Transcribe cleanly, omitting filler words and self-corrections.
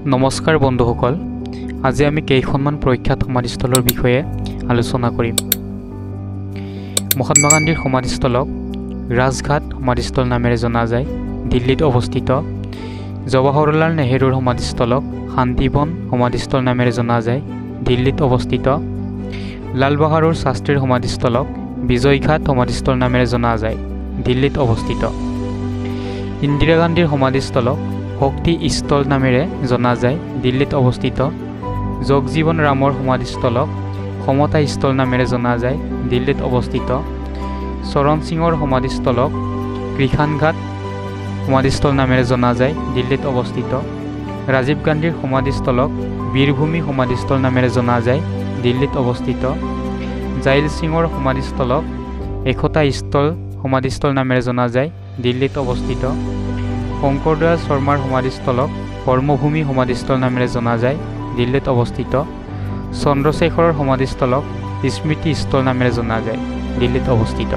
নমস্কাৰ বন্ধুসকল, আজি আমি কেইখনমান প্ৰখ্যাত সমাধিস্থলৰ বিষয়ে আলোচনা কৰিম। মহাত্মা গান্ধীৰ সমাধিস্থলক ৰাজঘাট সমাধিস্থল নামেৰে জনা যায়, দিল্লীত অৱস্থিত। জৱাহৰলাল নেহৰুৰ সমাধিস্থলক শান্তিবন সমাধিস্থল নামেৰে জনা যায়, দিল্লীত অৱস্থিত। লাল বাহাদুৰ শাস্ত্ৰীৰ সমাধিস্থলক বিজয়ঘাট সমাধিস্থল নামেৰে জনা যায়, দিল্লীত অৱস্থিত। ইন্দিৰা গান্ধীৰ সমাধিস্থলক শক্তি স্থল নামেৰে জনা যায়, দিল্লীত অৱস্থিত। জগজীৱন ৰামৰ সমাধিস্থলক সমতা স্থল নামেৰে জনা যায়, দিল্লীত অৱস্থিত। চৰণ সিঙৰ সমাধিস্থলক কৃষাণঘাট সমাধিস্থল নামেৰে জনা যায়, দিল্লীত অৱস্থিত। ৰাজীৱ গান্ধীৰ সমাধিস্থলক বীৰভূমি সমাধিস্থল নামেৰে জনা যায়, দিল্লীত অৱস্থিত। জাইল সিঙৰ সমাধিস্থলক একতা স্থল সমাধিস্থল নামেৰে জনা যায়, দিল্লীত অৱস্থিত। শংকৰদয়াল শৰ্মাৰ সমাধিস্থলক কৰ্মভূমি সমাধিস্থল নামেৰে জনা যায়, দিল্লীত অৱস্থিত। চন্দ্ৰশেখৰৰ সমাধিস্থলক স্মৃতি স্থল নামেৰে জনা যায়, দিল্লীত অৱস্থিত।